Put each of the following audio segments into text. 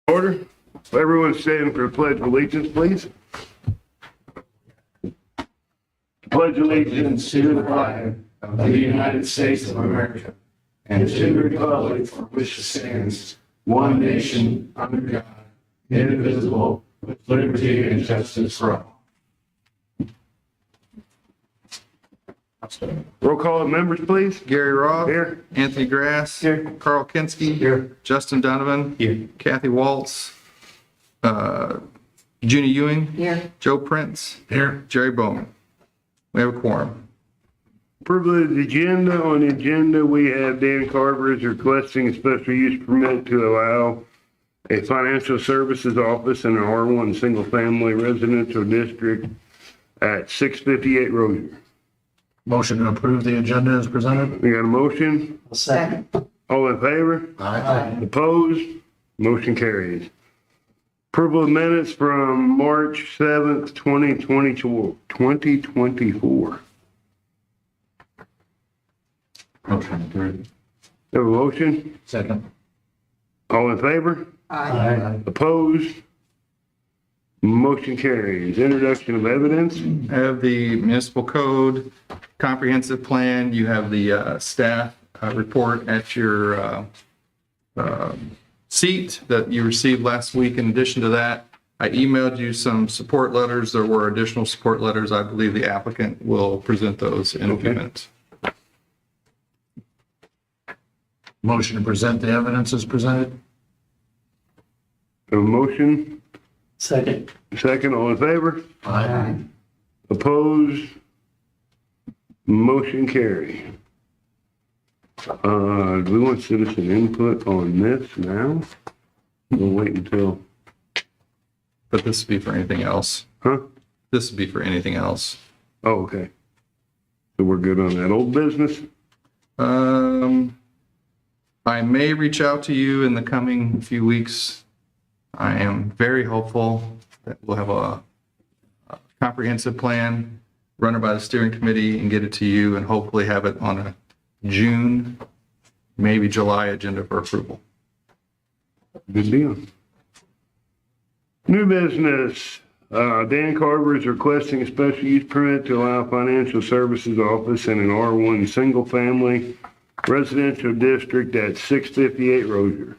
Order. Everyone stand for the Pledge of Allegiance, please. Pledge allegiance to the flag of the United States of America and to the republic for which it stands, one nation, under God, indivisible, with liberty and justice for all. Roll call of members, please. Gary Roth. Here. Anthony Grass. Here. Carl Kinski. Here. Justin Donovan. Here. Kathy Waltz. Junie Ewing. Here. Joe Prince. Here. Jerry Bowman. We have a quorum. Approval of the agenda. On the agenda, we have Dan Carver is requesting a special use permit to allow a financial services office in an R1 single-family residential district at 658 Rozier. Motion to approve the agenda as presented? We got a motion? Second. All in favor? Aye. Opposed? Motion carries. Approval of minutes from March 7th, 2024. Motion approved. Have a motion? Second. All in favor? Aye. Opposed? Motion carries. Introduction of evidence. I have the municipal code, comprehensive plan. You have the staff report at your seat that you received last week. In addition to that, I emailed you some support letters. There were additional support letters. I believe the applicant will present those in a few minutes. Motion to present the evidence as presented? Have a motion? Second. Second, all in favor? Aye. Opposed? Motion carry. Do we want citizen input on this now? We'll wait until, But this would be for anything else. huh? This would be for anything else. Oh, okay. So we're good on that. Old business? I may reach out to you in the coming few weeks. I am very hopeful that we'll have a comprehensive plan, run it by the steering committee and get it to you and hopefully have it on a June, maybe July agenda for approval. Good deal. New business. Dan Carver is requesting a special use permit to allow financial services office in an R1 single-family residential district at 658 Rozier.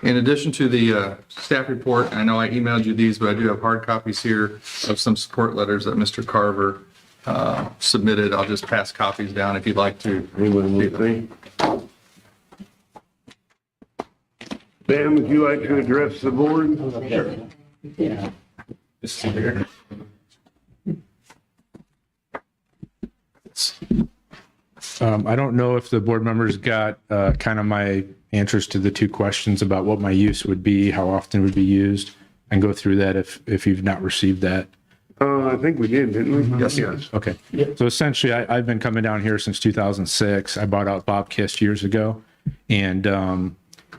In addition to the staff report, I know I emailed you these, but I do have hard copies here of some support letters that Mr. Carver submitted. I'll just pass copies down if you'd like to. Anyone want to see? Dan, would you like to address the board? Yeah. This is here. I don't know if the board members got kind of my answers to the two questions about what my use would be, how often it would be used, and go through that if you've not received that. I think we did, didn't we? Yes. Yes. Okay. So essentially, I've been coming down here since 2006. I bought out Bob Kist years ago and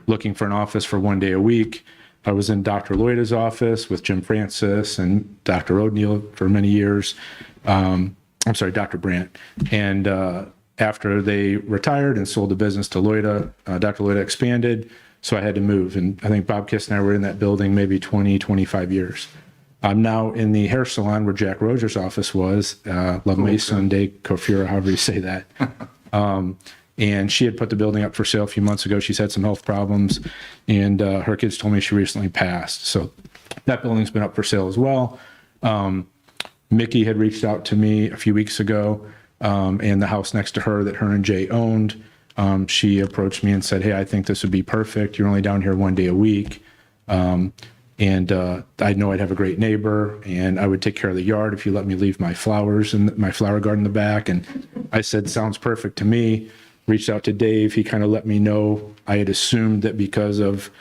looking for an office for one day a week. I was in Dr. Loida's office with Jim Francis and Dr. O'Neill for many years. I'm sorry, Dr. Brandt. And after they retired and sold the business to Loida, Dr. Loida expanded, so I had to move. And I think Bob Kist and I were in that building maybe 20, 25 years. I'm now in the hair salon where Jack Rozier's office was, La Maison de Coiffure, however you say that. And she had put the building up for sale a few months ago. She's had some health problems, and her kids told me she recently passed. So that building's been up for sale as well. Mickey had reached out to me a few weeks ago, and the house next to her that her and Jay owned, she approached me and said, hey, I think this would be perfect. You're only down here one day a week. And I know I'd have a great neighbor, and I would take care of the yard if you let me leave my flowers in my flower garden in the back. And I said, sounds perfect to me. Reached out to Dave. He kind of let me know. I had assumed that because of,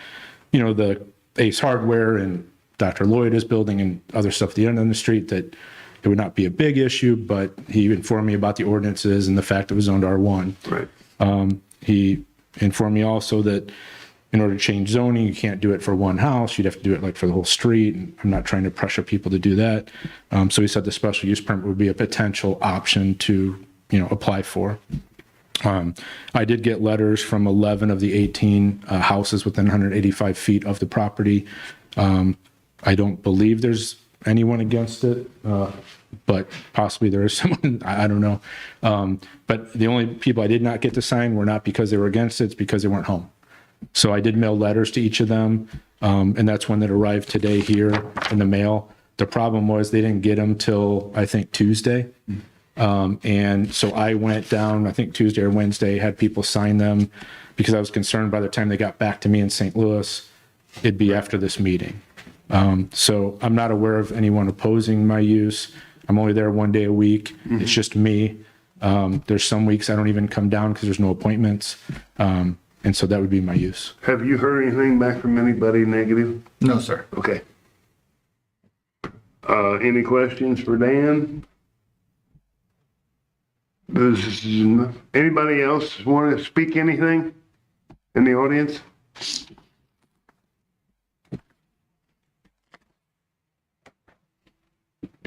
the Ace Hardware and Dr. Loida's building and other stuff at the end of the street, that it would not be a big issue, but he informed me about the ordinances and the fact it was zoned R1. Right. He informed me also that in order to change zoning, you can't do it for one house. You'd have to do it like for the whole street. And I'm not trying to pressure people to do that. So he said the special use permit would be a potential option to, apply for. I did get letters from 11 of the 18 houses within 185 feet of the property. I don't believe there's anyone against it, but possibly there is someone, I don't know. But the only people I did not get to sign were not because they were against it, it's because they weren't home. So I did mail letters to each of them, and that's one that arrived today here in the mail. The problem was they didn't get them till, I think, Tuesday. And so I went down, I think Tuesday or Wednesday, had people sign them because I was concerned by the time they got back to me in St. Louis, it'd be after this meeting. So I'm not aware of anyone opposing my use. I'm only there 1 day a week. It's just me. There's some weeks I don't even come down because there's no appointments. And so that would be my use. Have you heard anything back from anybody negative? No, sir. Okay. Any questions for Dan? Does anybody else want to speak anything in the audience?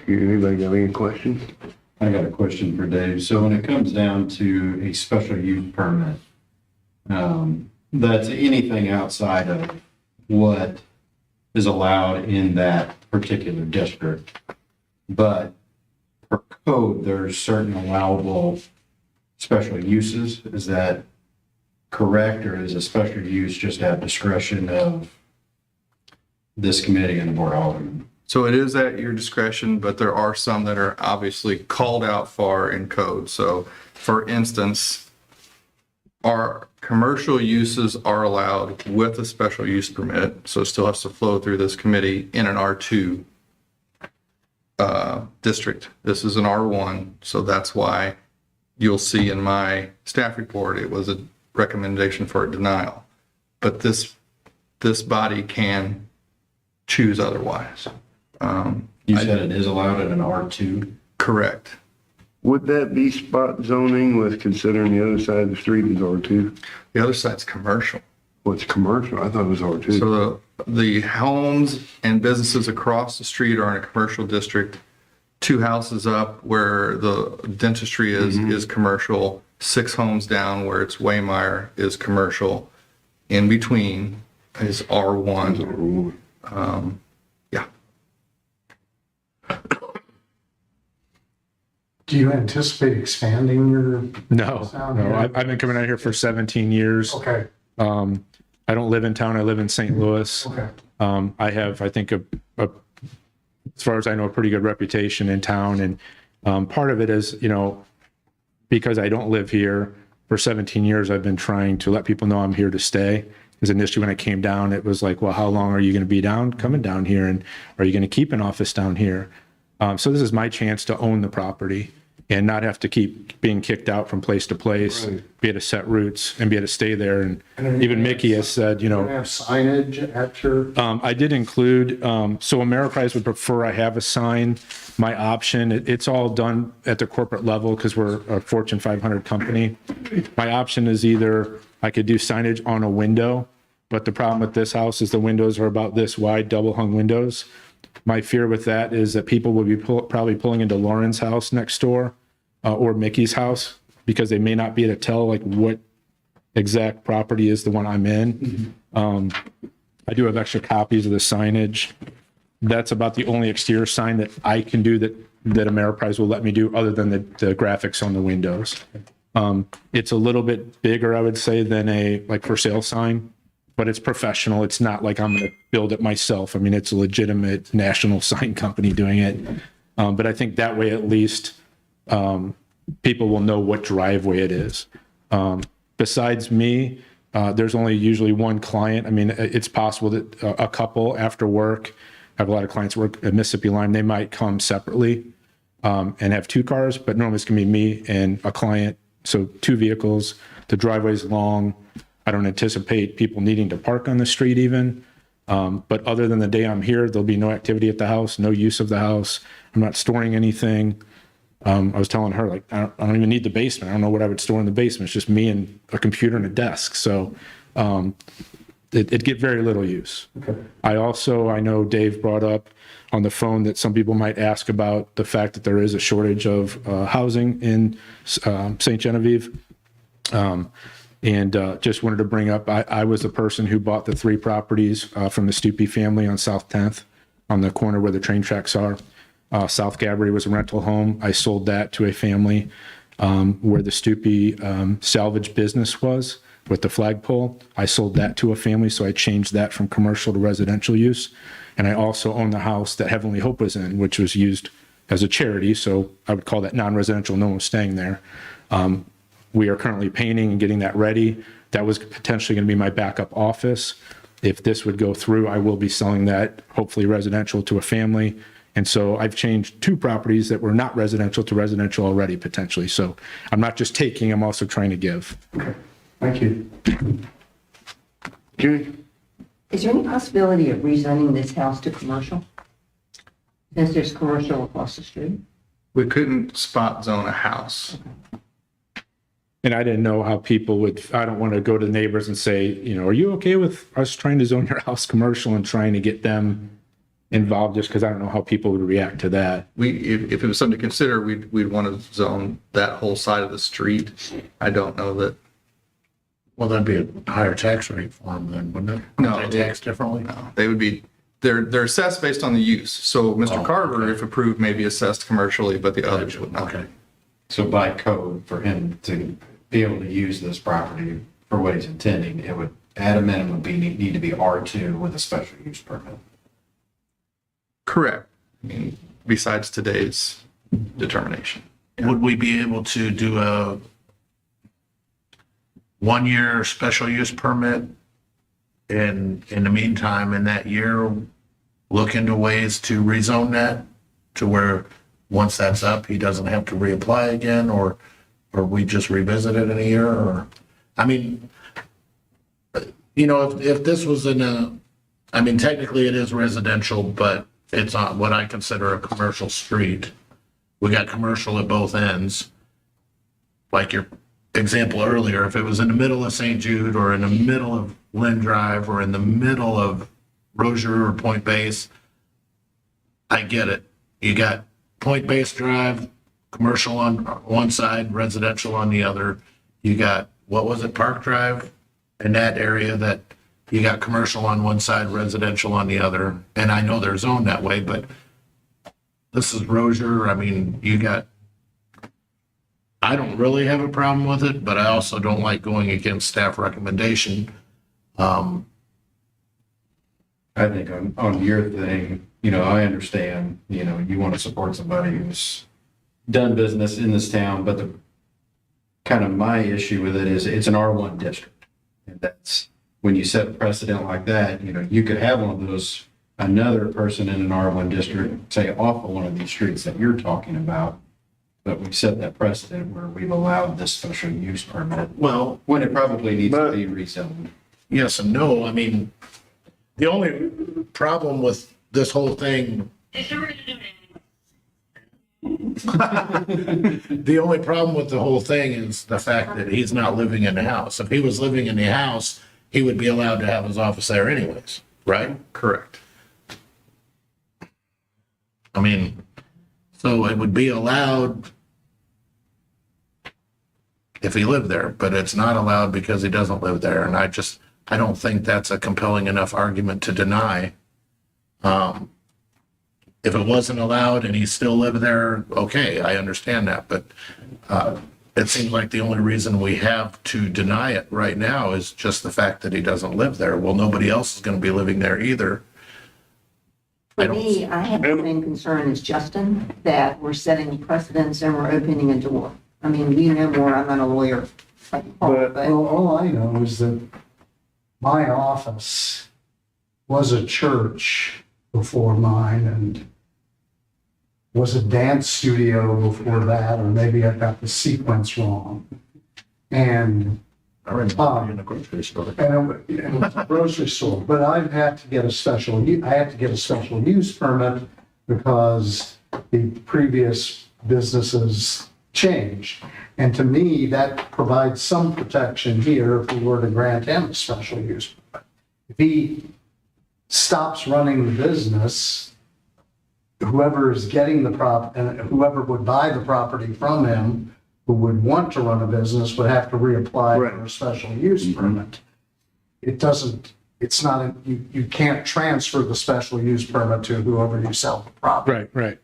Anybody got any questions? I got a question for Dave. So when it comes down to a special use permit, that's anything outside of what is allowed in that particular district. But per code, there's certain allowable special uses. Is that correct, or is a special use just at discretion of this committee and the board of aldermen? So it is at your discretion, but there are some that are obviously called out for in code. So for instance, our commercial uses are allowed with a special use permit. So it still has to flow through this committee in an R2 district. This is an R1. So that's why you'll see in my staff report, it was a recommendation for a denial. But this body can choose otherwise. You said it is allowed at an R2? Correct. Would that be spot zoning with considering the other side of the street is R2? The other side's commercial. What's commercial? I thought it was R2. So the homes and businesses across the street are in a commercial district. 2 houses up where the dentistry is commercial. 6 homes down where it's Waymire is commercial. In between is R1. Yeah. Do you anticipate expanding your? No, Sound no, here? I've been coming out here for 17 years. Okay, I don't live in town. I live in St. Louis. okay. I have, I think, as far as I know, a pretty good reputation in town. And part of it is, because I don't live here for 17 years, I've been trying to let people know I'm here to stay. Because initially when I came down, it was like, well, how long are you going to be coming down here? And are you going to keep an office down here? So this is my chance to own the property and not have to keep being kicked out from place to place, be able to set roots and be able to stay there. And even Mickey has said, Do you have signage at your? I did include, so Ameriprise would prefer I have a sign. My option, it's all done at the corporate level because we're a Fortune 500 company. My option is either I could do signage on a window, but the problem with this house is the windows are about this wide, double hung windows. My fear with that is that people will be probably pulling into Lauren's house next door or Mickey's house because they may not be able to tell like what exact property is the one I'm in. I do have extra copies of the signage. That's about the only exterior sign that I can do that Ameriprise will let me do other than the graphics on the windows. It's a little bit bigger, I would say, than a like for sale sign, but it's professional. It's not like I'm going to build it myself. I mean, it's a legitimate national sign company doing it. But I think that way, at least, people will know what driveway it is. Besides me, there's only usually one client. I mean, it's possible that a couple after work, I have a lot of clients work at Mississippi Lime, they might come separately and have 2 cars, but normally it's going to be me and a client. So 2 vehicles, the driveway's long. I don't anticipate people needing to park on the street even. But other than the day I'm here, there'll be no activity at the house, no use of the house. I'm not storing anything. I was telling her, like, I don't even need the basement. I don't know what I would store in the basement. It's just me and a computer and a desk. So it get very little use. Okay. I know Dave brought up on the phone that some people might ask about the fact that there is a shortage of housing in St. Genevieve. Just wanted to bring up, I was the person who bought the 3 properties from the Stupi family on South 10th on the corner where the train tracks are. South Gabry was a rental home. I sold that to a family where the Stupi salvage business was with the flagpole. I sold that to a family, so I changed that from commercial to residential use. And I also own the house that Heavenly Hope was in, which was used as a charity, so I would call that non-residential. No one was staying there. We are currently painting and getting that ready. That was potentially going to be my backup office. If this would go through, I will be selling that, hopefully residential, to a family. And so I've changed 2 properties that were not residential to residential already, potentially. So I'm not just taking, I'm also trying to give. Thank you. Okay. Is there any possibility of rezoning this house to commercial? Since there's commercial across the street? We couldn't spot zone a house. And I didn't know how people would, I don't want to go to the neighbors and say, you know, are you okay with us trying to zone your house commercial and trying to get them involved, just because I don't know how people would react to that. If it was something to consider, we'd want to zone that whole side of the street. I don't know that. Well, that'd be a higher tax rate for them then, wouldn't it? No. They tax differently? They would be, they're assessed based on the use. So Mr. Oh, Carver, okay. if approved, may be assessed commercially, but the others would not. Okay. So by code, for him to be able to use this property for what he's intending, it would, at a minimum, need to be R2 with a special use permit. Correct. I mean, besides today's determination. Would we be able to do a 1-year special use permit? And in the meantime, in that year, look into ways to rezone that to where once that's up, he doesn't have to reapply again, or we just revisit it in a year, or, I mean, you know, if this was in a, I mean, technically it is residential, but it's on what I consider a commercial street. We got commercial at both ends. Like your example earlier, if it was in the middle of St. Jude or in the middle of Lynn Drive or in the middle of Rozier or Point Base, I get it. You got Point Base Drive, commercial on one side, residential on the other. You got, what was it, Park Drive in that area that you got commercial on one side, residential on the other. And I know they're zoned that way, but this is Rozier. I mean, you got, I don't really have a problem with it, but I also don't like going against staff recommendation. I think on your thing, you know, I understand, you know, you want to support somebody who's done business in this town, but the kind of my issue with it is it's an R1 district. And that's, when you set a precedent like that, you know, you could have one of those, another person in an R1 district, say off of one of these streets that you're talking about, but we set that precedent where we've allowed this special use permit, Well, when it probably needs to But- be rezoned. yes and no. I mean, the only problem with this whole thing, the only problem with the whole thing is the fact that he's not living in the house. If he was living in the house, he would be allowed to have his office there anyways, right? Correct. I mean, so it would be allowed if he lived there, but it's not allowed because he doesn't live there. And I don't think that's a compelling enough argument to deny. If it wasn't allowed and he still lived there, okay, I understand that. But it seems like the only reason we have to deny it right now is just the fact that he doesn't live there. Well, nobody else is going to be living there either. I For don't- me, I have the same concern as Justin, that we're setting precedents and we're opening a door. I mean, we know more, I'm not a lawyer, like Paul, But- but Well, all I know is that my office was a church before mine and was a dance studio before that, or maybe I got the sequence wrong. And I remember in the grocery store. And it was a grocery store, but I've had to get a special, I had to get a special use permit because the previous businesses changed. And to me, that provides some protection here if we were to grant him a special use permit. If he stops running the business, whoever is getting the and whoever would buy the property from him who would want to run a business would have to reapply for a Right. special use permit. It doesn't, it's not, you can't transfer the special use permit to whoever you sell the property. Right, right.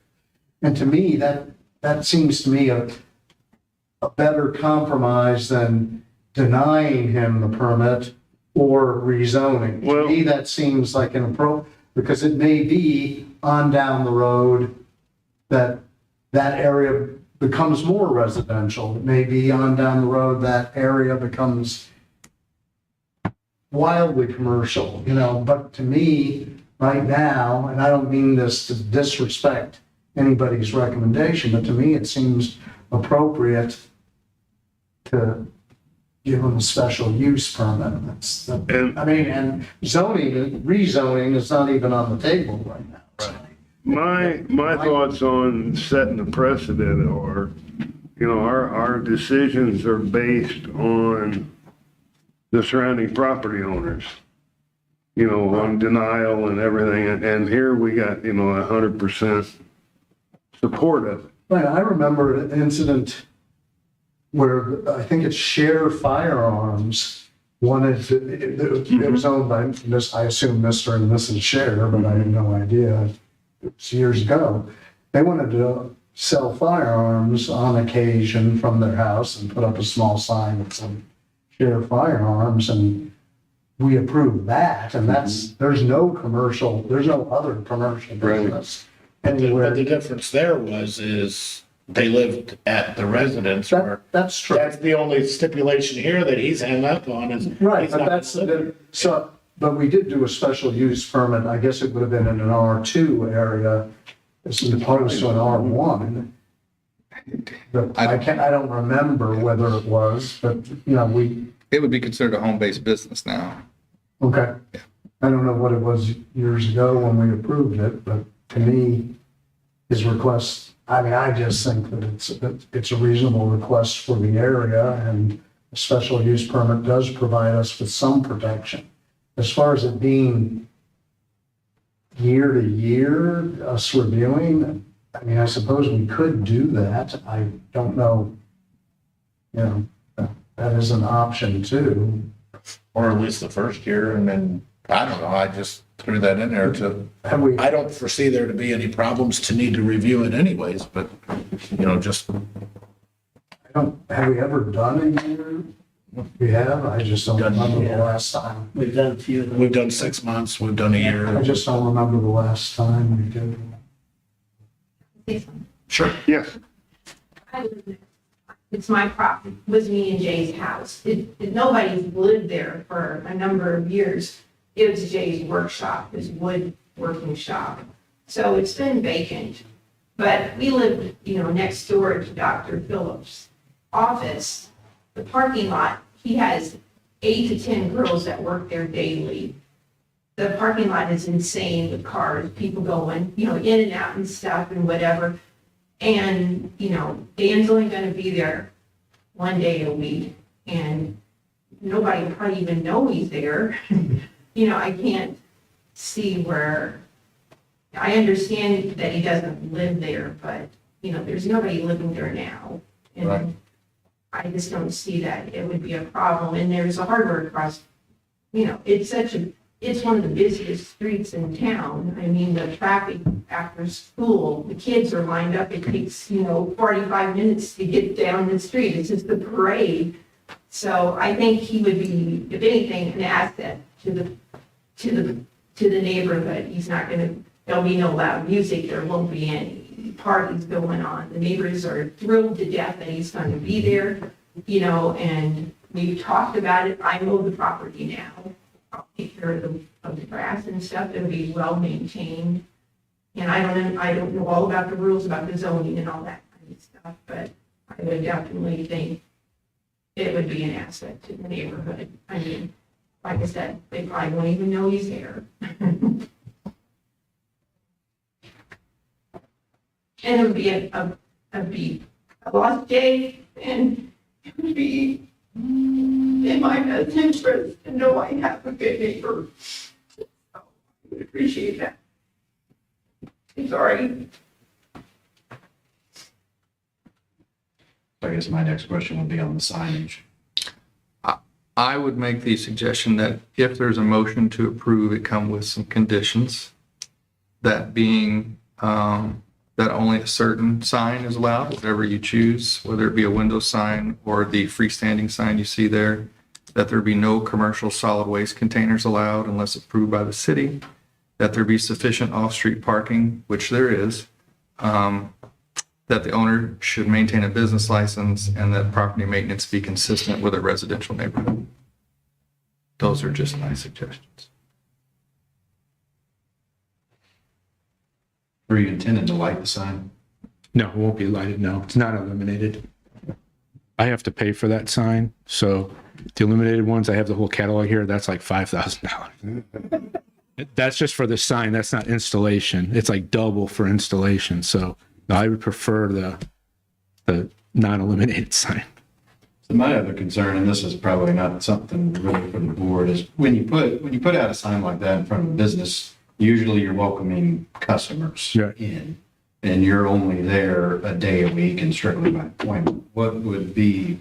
And to me, that seems to me a better compromise than denying him the permit or rezoning. To Well- me, that seems like an approach, because it may be on down the road that that area becomes more residential. It may be on down the road that area becomes wildly commercial, but to me, right now, and I don't mean this to disrespect anybody's recommendation, but to me, it seems appropriate to give them a special use permit. And zoning, rezoning is not even on the table right now. My thoughts on setting the precedent are, our decisions are based on the surrounding property owners, on denial and everything. And here we got, 100% support of it. Right, I remember an incident where I think it's Share Firearms wanted to, it was owned by, I assume Mr. and Mrs. Share, but I had no idea. It was years ago. They wanted to sell firearms on occasion from their house and put up a small sign that said Share Firearms, and we approved that. And there's no other commercial business anywhere. But the difference there is they lived at the residence where. That's true. That's the only stipulation here that he's hung up on is. Right, he's but not that's, living. but we did do a special use permit, I guess it would have been in an R2 area as opposed to an R1. But I don't remember whether it was, but, It would be considered a home-based business now. okay. I don't know what it was years ago when we approved it, but to me, his request, I just think that it's a reasonable request for the area, and a special use permit does provide us with some protection. As far as it being year to year, us reviewing, I suppose we could do that. I don't know, that is an option too. Or at least the first year, and then, I don't know, I just threw that in there to, Have we, I don't foresee there to be any problems to need to review it anyways, but, just, have we ever done a year? We have, I just don't remember the Yeah. last time. We've done a few of them. we've done 6 months, we've done a I year. just don't remember the last time we did. Sure. Yes. It's my property, it was me and Jay's house. Nobody's lived there for a number of years. It was Jay's workshop, his woodworking shop. So it's been vacant. But we lived, next door to Dr. Phillips' office. The parking lot, he has 8 to 10 girls that work there daily. The parking lot is insane with cars, people going, in and out and stuff and whatever. And, Dan's only gonna be there one day a week, and nobody will probably even know he's there. I can't see where, I understand that he doesn't live there, but, there's nobody living there now. Right. And I just don't see that it would be a problem, and there's a hardware across, it's one of the busiest streets in town. The traffic after school, the kids are lined up. It takes, 45 minutes to get down the street. It's just a parade. So I think he would be, if anything, an asset to the neighborhood. He's not gonna, there'll be no loud music. There won't be any parties going on. The neighbors are thrilled to death that he's gonna be there, and we've talked about it. I mow the property now. I'll take care of the grass and stuff. It'll be well maintained. And I don't know all about the rules about the zoning and all that kind of stuff, but I would definitely think it would be an asset to the neighborhood. Like I said, they probably won't even know he's there. And it would be a lost day, and it would be in my best interest to know I have a good neighbor. So, I would appreciate that. I'm sorry. So I guess my next question would be on the signage. I would make the suggestion that if there's a motion to approve, it come with some conditions. That being, that only a certain sign is allowed, whatever you choose, whether it be a window sign or the freestanding sign you see there. That there be no commercial solid waste containers allowed unless approved by the city. That there be sufficient off-street parking, which there is. That the owner should maintain a business license and that property maintenance be consistent with a residential neighborhood. Those are just my suggestions. Were you intending to light the sign? No, it won't be lighted. No, it's not illuminated. I have to pay for that sign. So the illuminated ones, I have the whole catalog here. That's like $5,000. That's just for the sign. That's not installation. It's like double for installation. So no, I would prefer the non-illuminated sign. So my other concern, and this is probably not something really for the board, is when you put out a sign like that in front of a business, usually you're welcoming customers Right. in, and you're only there a day a week and strictly by appointment. What would be,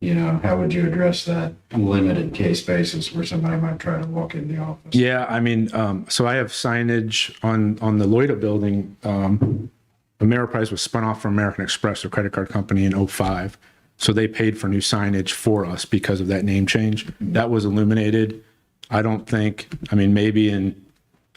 how would you address that limited case basis where somebody might try to walk in the office? Yeah, I mean, so I have signage on the Loida building. Ameriprise was spun off from American Express, a credit card company, in 2005. So they paid for new signage for us because of that name change. That was illuminated. I don't think, I mean, maybe I've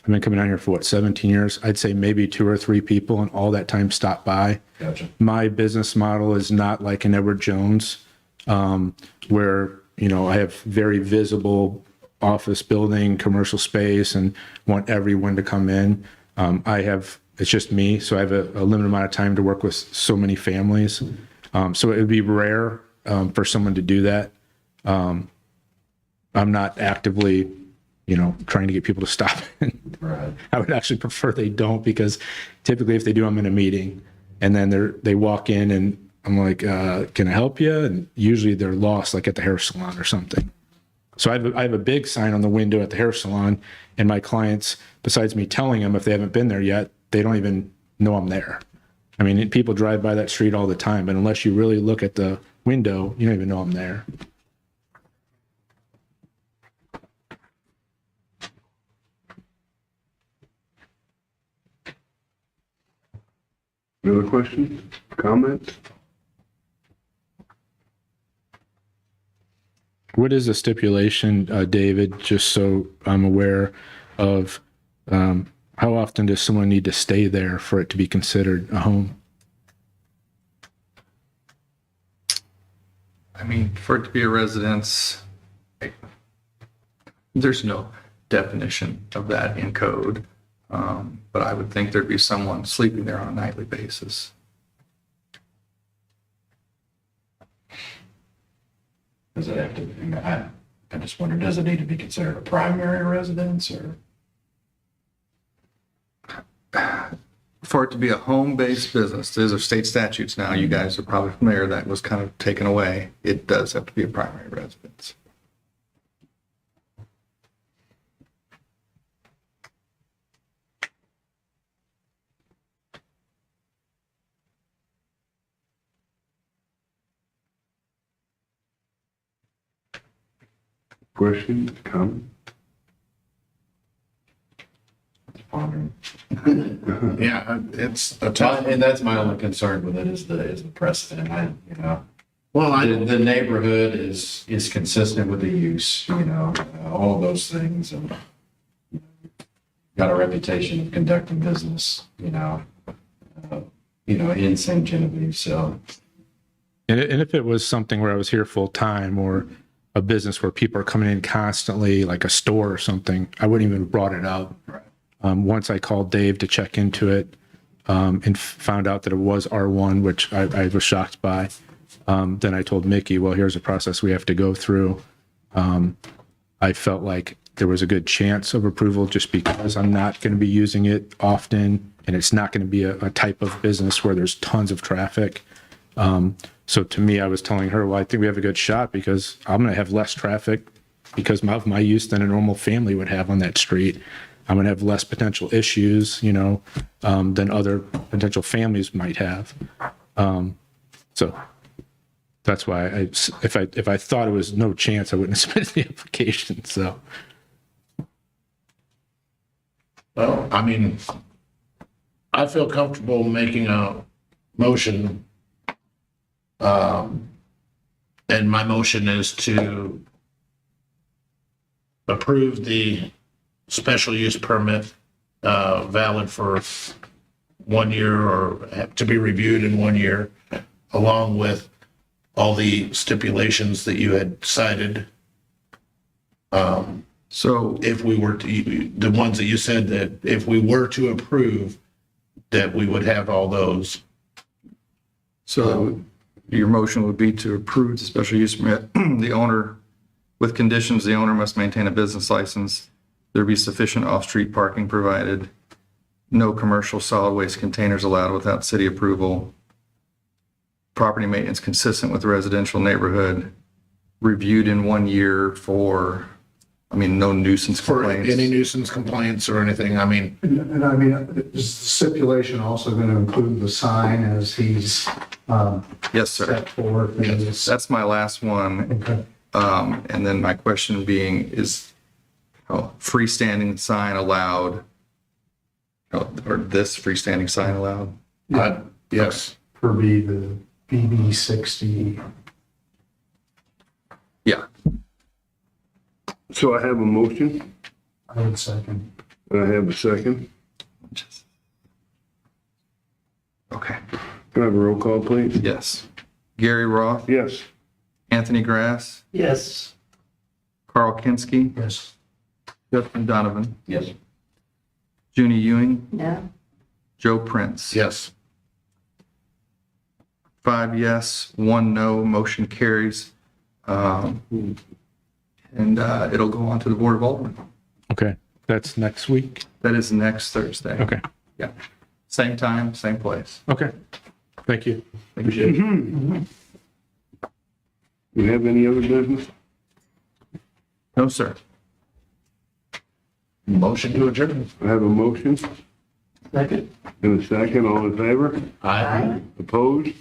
been coming down here for 17 years. I'd say maybe 2 or 3 people in all that time stopped by. Gotcha. My business model is not like an Edward Jones, where, I have very visible office building, commercial space, and want everyone to come in. It's just me, so I have a limited amount of time to work with so many families. So it would be rare for someone to do that. I'm not actively, trying to get people to stop. Right. I would actually prefer they don't, because typically if they do, I'm in a meeting and then they walk in and I'm like, can I help you? And usually they're lost, like at the hair salon or something. So I have a big sign on the window at the hair salon, and my clients, besides me telling them if they haven't been there yet, they don't even know I'm there. I mean, people drive by that street all the time, but unless you really look at the window, you don't even know I'm there. Any other questions, comments? What is the stipulation, David, just so I'm aware of, how often does someone need to stay there for it to be considered a home? I mean, for it to be a residence, there's no definition of that in code. But I would think there'd be someone sleeping there on a nightly basis. Does it have to, I just wonder, does it need to be considered a primary residence or? For it to be a home-based business, these are state statutes now, you guys are probably familiar, that was kind of taken away. It does have to be a primary residence. Questions, comments? Pondering. Yeah, it's a tough, And that's my only concern with it is the precedent. well, The neighborhood is consistent with the use, all of those things, and got a reputation of conducting business, in St. Genevieve, so. And if it was something where I was here full time, or a business where people are coming in constantly, like a store or something, I wouldn't even have brought it up. Right. Once I called Dave to check into it, and found out that it was R1, which I was shocked by, then I told Mickey, well, here's a process we have to go through. I felt like there was a good chance of approval just because I'm not going to be using it often, and it's not going to be a type of business where there's tons of traffic. So to me, I was telling her, well, I think we have a good shot because I'm going to have less traffic because of my use than a normal family would have on that street. I'm going to have less potential issues, than other potential families might have. So That's why if I thought it was no chance, I wouldn't have submitted the application. So, Well, I mean, I feel comfortable making a motion. And my motion is to approve the special use permit, valid for 1 year or to be reviewed in 1 year, along with all the stipulations that you had cited. So If we were to, the ones that you said that if we were to approve, that we would have all those. So your motion would be to approve the special use permit. The owner, with conditions, the owner must maintain a business license. There be sufficient off-street parking provided. No commercial solid waste containers allowed without city approval. Property maintenance consistent with the residential neighborhood. Reviewed in 1 year for, no nuisance For complaints. any nuisance complaints or anything, I mean, And I mean, is the stipulation also going to include the sign as he's Yes, sir. set forth? in this? That's my last one. Okay. And then my question being is, freestanding sign allowed? Or this freestanding sign allowed? yes. Per be the BB 60. Yeah. So I have a motion. I would second. I have a second. Okay, Can I have a roll call, please? yes. Gary Roth, Yes. Anthony Grass, Yes. Carl Kinski, Yes. Justin Donovan, Yes. Junie Ewing, No? Joe Prince. Yes. 5 yes, 1 no, motion carries. And it'll go on to the Board of Aldermen. okay, that's next week. That is next Thursday. Okay, Yeah. Same time, same place. okay. Thank you. Thank you. Do you have any other business? No, sir. Motion to adjourn. I have a motion Second. and a second. All in favor? Aye. Opposed?